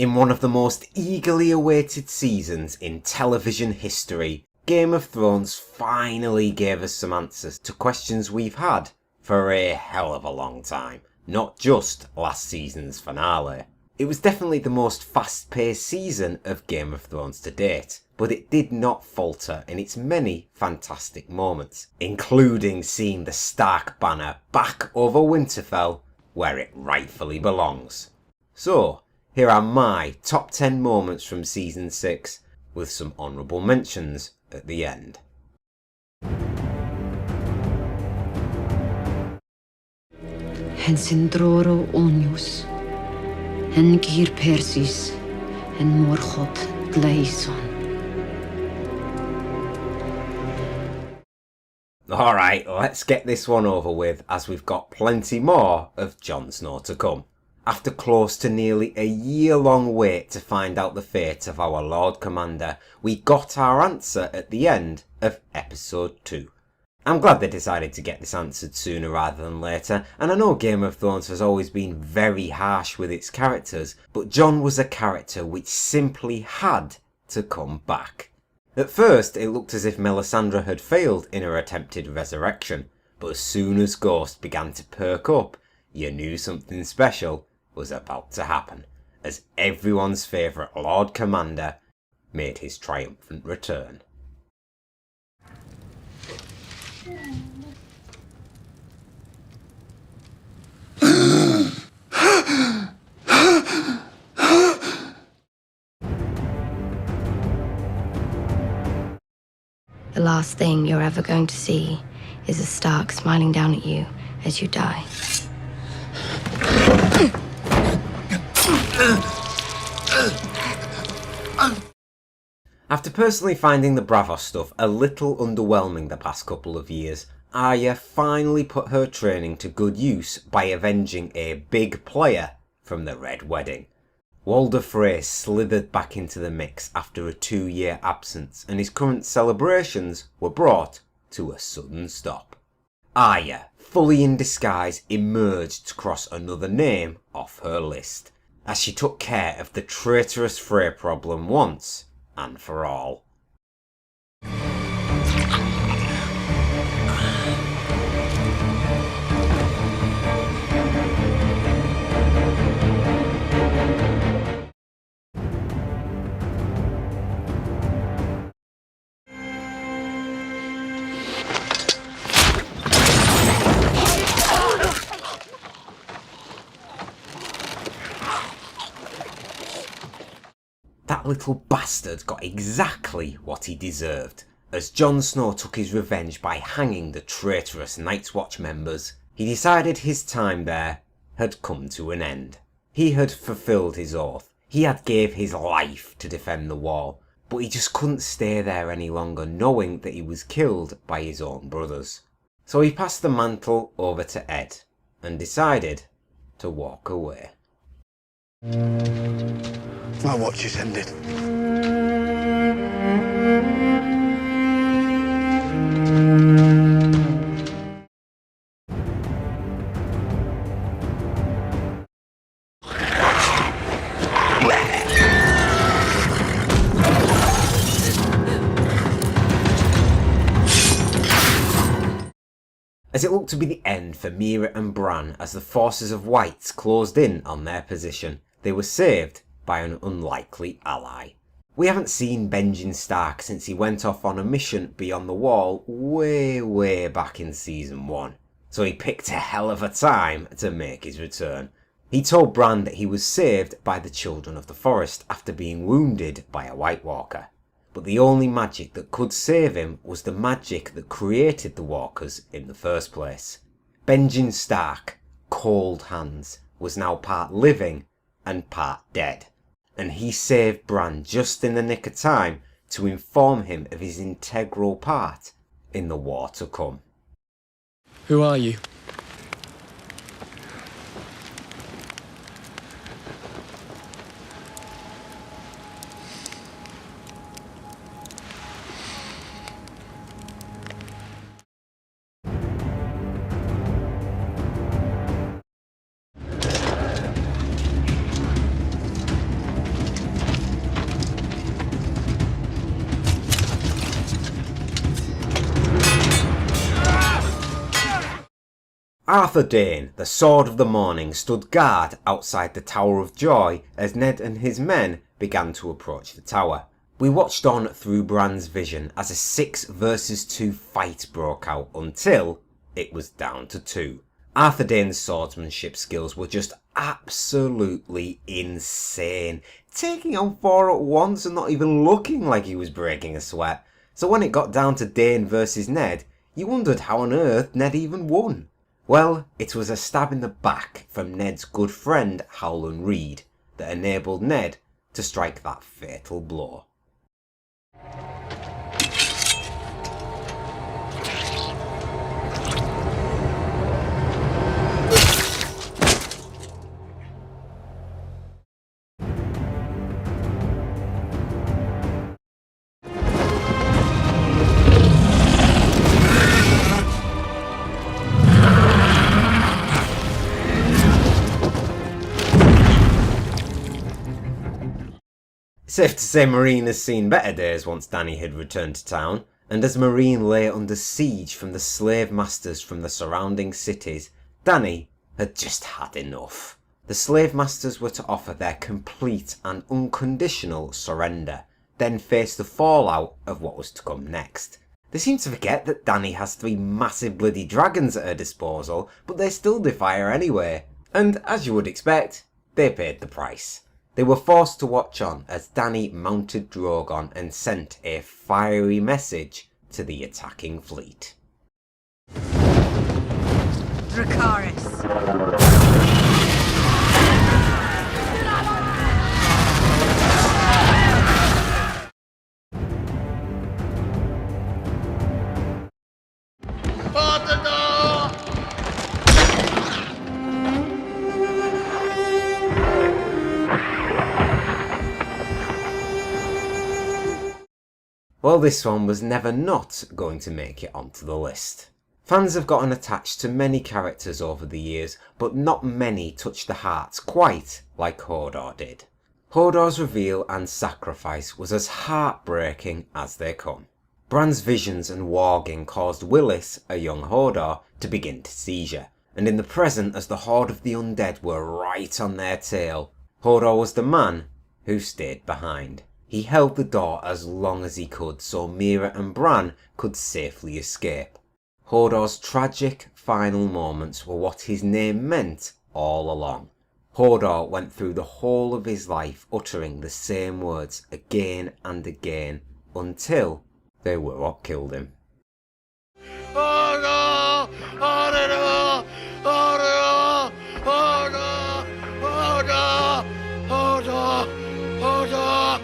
In one of the most eagerly awaited seasons in television history, Game of Thrones finally gave us some answers to questions we've had for a hell of a long time, not just last season's finale. It was definitely the most fast-paced season of Game of Thrones to date, but it did not falter in its many fantastic moments, including seeing the Stark banner back over Winterfell, where it rightfully belongs. So, here are my top 10 moments from Season 6, with some honourable mentions at the end. Hen Sindroro Onius, Hen Gir Persis, Hen Morchot Gleison. Alright, let's get this one over with, as we've got plenty more of Jon Snow to come. After close to nearly a year-long wait to find out the fate of our Lord Commander, we got our answer at the end of episode 2. I'm glad they decided to get this answered sooner rather than later, and I know Game of Thrones has always been very harsh with its characters, but Jon was a character which simply had to come back. At first, it looked as if Melisandre had failed in her attempted resurrection, but as soon as Ghost began to perk up, you knew something special was about to happen, as everyone's favourite Lord Commander made his triumphant return. The last thing you're ever going to see is a Stark smiling down at you as you die. After personally finding the Braavos stuff a little underwhelming the past couple of years, Arya finally put her training to good use by avenging a big player from the Red Wedding. Walder Frey slithered back into the mix after a 2-year absence, and his current celebrations were brought to a sudden stop. Arya, fully in disguise, emerged to cross another name off her list, as she took care of the traitorous Frey problem once and for all. That little bastard got exactly what he deserved, as Jon Snow took his revenge by hanging the traitorous Night's Watch members. He decided his time there had come to an end. He had fulfilled his oath. He had gave his life to defend the wall, but he just couldn't stay there any longer, knowing that he was killed by his own brothers. So he passed the mantle over to Ed and decided to walk away. My watch is ended. As it looked to be the end for Mira and Bran as the forces of Whites closed in on their position, they were saved by an unlikely ally. We haven't seen Benjen Stark since he went off on a mission beyond the wall way back in season 1, so he picked a hell of a time to make his return. He told Bran that he was saved by the Children of the Forest after being wounded by a White Walker, but the only magic that could save him was the magic that created the Walkers in the first place. Benjen Stark, Cold Hands, was now part living and part dead, and he saved Bran just in the nick of time to inform him of his integral part in the war to come. Who are you? Arthur Dane, the Sword of the Morning, stood guard outside the Tower of Joy as Ned and his men began to approach the tower. We watched on through Bran's vision as a 6 versus 2 fight broke out until it was down to 2. Arthur Dane's swordsmanship skills were just absolutely insane, taking on 4 at once and not even looking like he was breaking a sweat. So when it got down to Dane versus Ned, you wondered how on earth Ned even won. Well, it was a stab in the back from Ned's good friend Howland Reed that enabled Ned to strike that fatal blow. Safe to say Marine has seen better days once Dany had returned to town, and as Marine lay under siege from the slave masters from the surrounding cities, Dany had just had enough. The slave masters were to offer their complete and unconditional surrender, then face the fallout of what was to come next. They seem to forget that Dany has 3 massive bloody dragons at her disposal, but they still defy her anyway. And as you would expect, they paid the price. They were forced to watch on as Dany mounted Drogon and sent a fiery message to the attacking fleet. Dracarys. Well, this one was never not going to make it onto the list. Fans have gotten attached to many characters over the years, but not many touched the hearts quite like Hodor did. Hodor's reveal and sacrifice was as heartbreaking as they come. Bran's visions and warging caused Willis, a young Hodor, to begin to seizure, and in the present as the horde of the undead were right on their tail, Hodor was the man who stayed behind. He held the door as long as he could so Meera and Bran could safely escape. Hodor's tragic final moments were what his name meant all along. Hodor went through the whole of his life uttering the same words again and again until they were what killed him. Hora! Hora! Hora! Hora! Hora! Hora! Hora!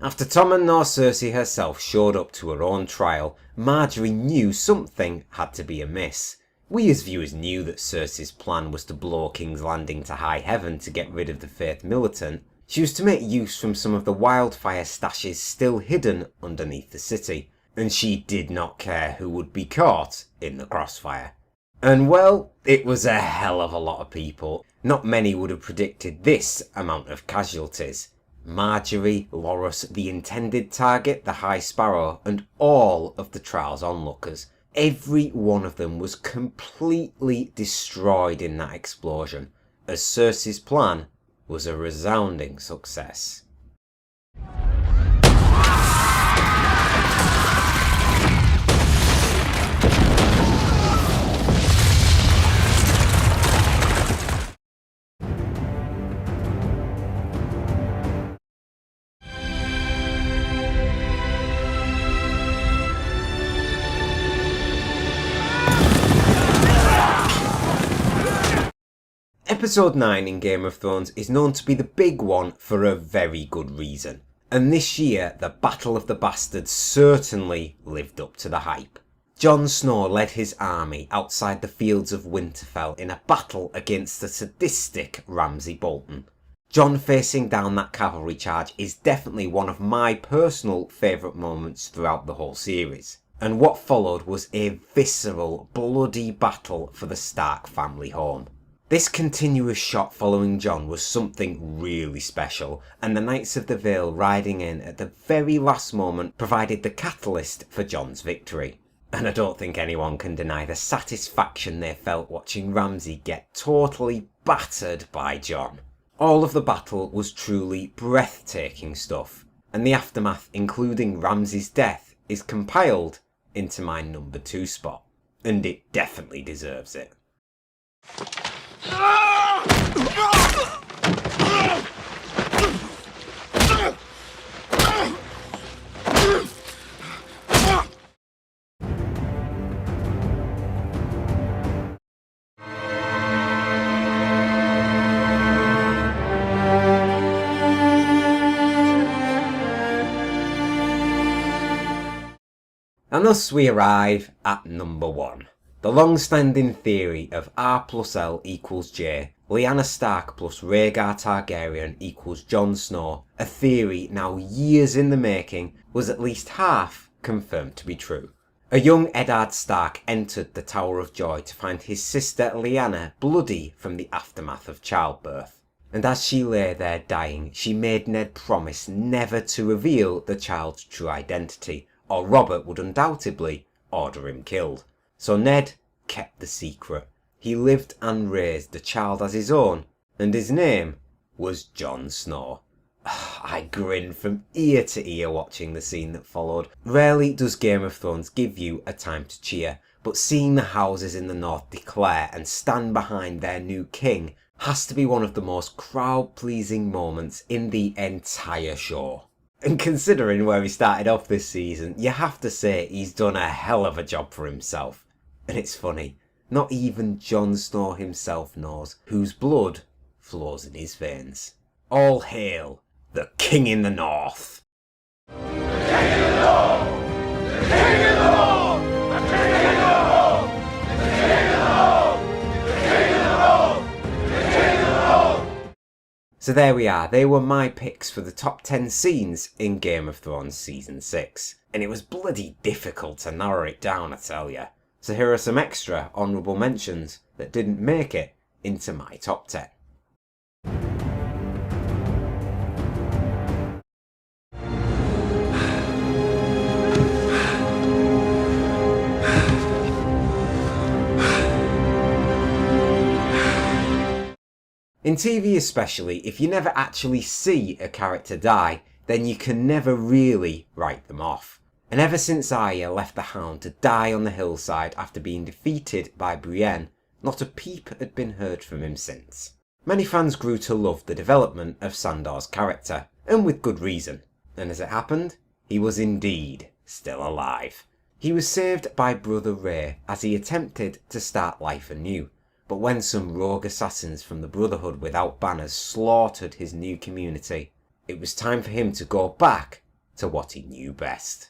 After Tommen nor Cersei herself showed up to her own trial, Marjorie knew something had to be amiss. We as viewers knew that Cersei's plan was to blow King's Landing to high heaven to get rid of the Faith Militant. She was to make use from some of the wildfire stashes still hidden underneath the city, and she did not care who would be caught in the crossfire. And well, it was a hell of a lot of people. Not many would have predicted this amount of casualties. Marjorie Loras, the intended target, the High Sparrow, and all of the trial's onlookers. Every one of them was completely destroyed in that explosion, as Cersei's plan was a resounding success. Episode 9 in Game of Thrones is known to be the big one for a very good reason. And this year, the Battle of the Bastards certainly lived up to the hype. Jon Snow led his army outside the fields of Winterfell in a battle against the sadistic Ramsay Bolton. Jon facing down that cavalry charge is definitely one of my personal favourite moments throughout the whole series. and what followed was a visceral, bloody battle for the Stark family home. This continuous shot following Jon was something really special, and the Knights of the Vale riding in at the very last moment provided the catalyst for Jon's victory. And I don't think anyone can deny the satisfaction they felt watching Ramsay get totally battered by Jon. All of the battle was truly breathtaking stuff, and the aftermath, including Ramsay's death, is compiled into my number 2 spot, and it definitely deserves it. And thus we arrive at number 1. The long-standing theory of R plus L equals J, Lyanna Stark plus Rhaegar Targaryen equals Jon Snow, a theory now years in the making, was at least half confirmed to be true. A young Eddard Stark entered the Tower of Joy to find his sister Lyanna bloody from the aftermath of childbirth. And as she lay there dying, she made Ned promise never to reveal the child's true identity, or Robert would undoubtedly order him killed. So Ned kept the secret. He lived and raised the child as his own, and his name was Jon Snow. I grinned from ear to ear watching the scene that followed. Rarely does Game of Thrones give you a time to cheer, but seeing the houses in the north declare and stand behind their new king has to be one of the most crowd-pleasing moments in the entire show. And considering where he started off this season, you have to say he's done a hell of a job for himself. And it's funny, not even Jon Snow himself knows whose blood flows in his veins. All hail the King in the North! The King in the North! The King in the North! The King in the North! The King in the North! The King in the North! The King in the North! So there we are, they were my picks for the top 10 scenes in Game of Thrones Season 6. And it was bloody difficult to narrow it down, I tell ya. So here are some extra honourable mentions that didn't make it into my top 10. In TV especially, if you never actually see a character die, then you can never really write them off. And ever since Arya left the Hound to die on the hillside after being defeated by Brienne, not a peep had been heard from him since. Many fans grew to love the development of Sandor's character, and with good reason. And as it happened, he was indeed still alive. He was saved by Brother Rey as he attempted to start life anew. But when some rogue assassins from the Brotherhood without banners slaughtered his new community, it was time for him to go back to what he knew best.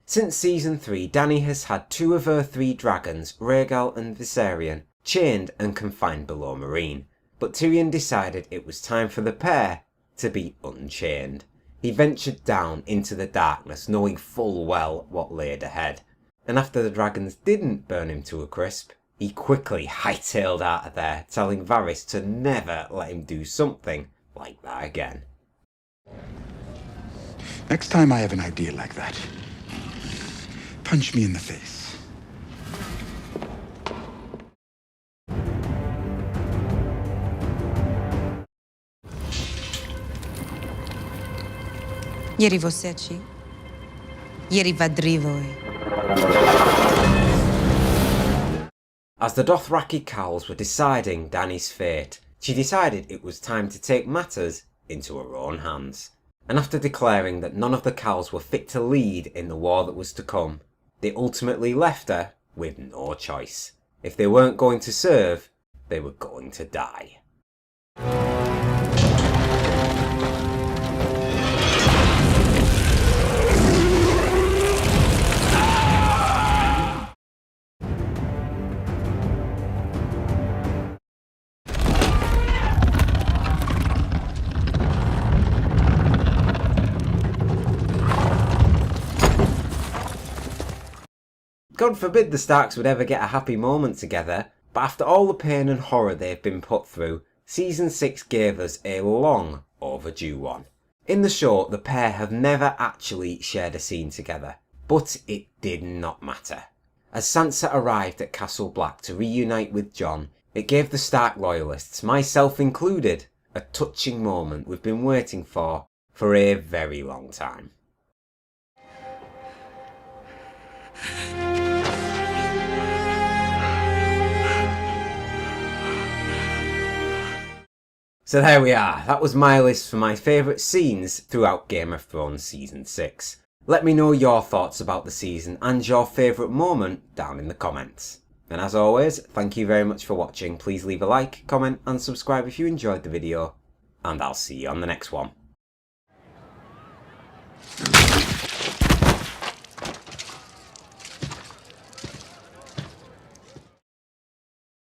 Since Season 3, Dany has had 2 of her 3 dragons, Rhaegal and Viserion, chained and confined below Meereen, but Tyrion decided it was time for the pair to be unchained. He ventured down into the darkness, knowing full well what laid ahead, and after the dragons didn't burn him to a crisp, he quickly hightailed out of there, telling Varys to never let him do something like that again. Next time I have an idea like that, punch me in the face. Ieri você aqui. Ieri vadri voi. As the Dothraki Khals were deciding Dany's fate, she decided it was time to take matters into her own hands. And after declaring that none of the Khals were fit to lead in the war that was to come, they ultimately left her with no choice. If they weren't going to serve, they were going to die. God forbid the Starks would ever get a happy moment together, but after all the pain and horror they've been put through, Season 6 gave us a long overdue one. In the show, the pair have never actually shared a scene together, but it did not matter. As Sansa arrived at Castle Black to reunite with Jon, it gave the Stark loyalists, myself included, a touching moment we've been waiting for a very long time. So there we are, that was my list for my favourite scenes throughout Game of Thrones Season 6. Let me know your thoughts about the season and your favourite moment down in the comments. And as always, thank you very much for watching. Please leave a like, comment and subscribe if you enjoyed the video. And I'll see you on the next one.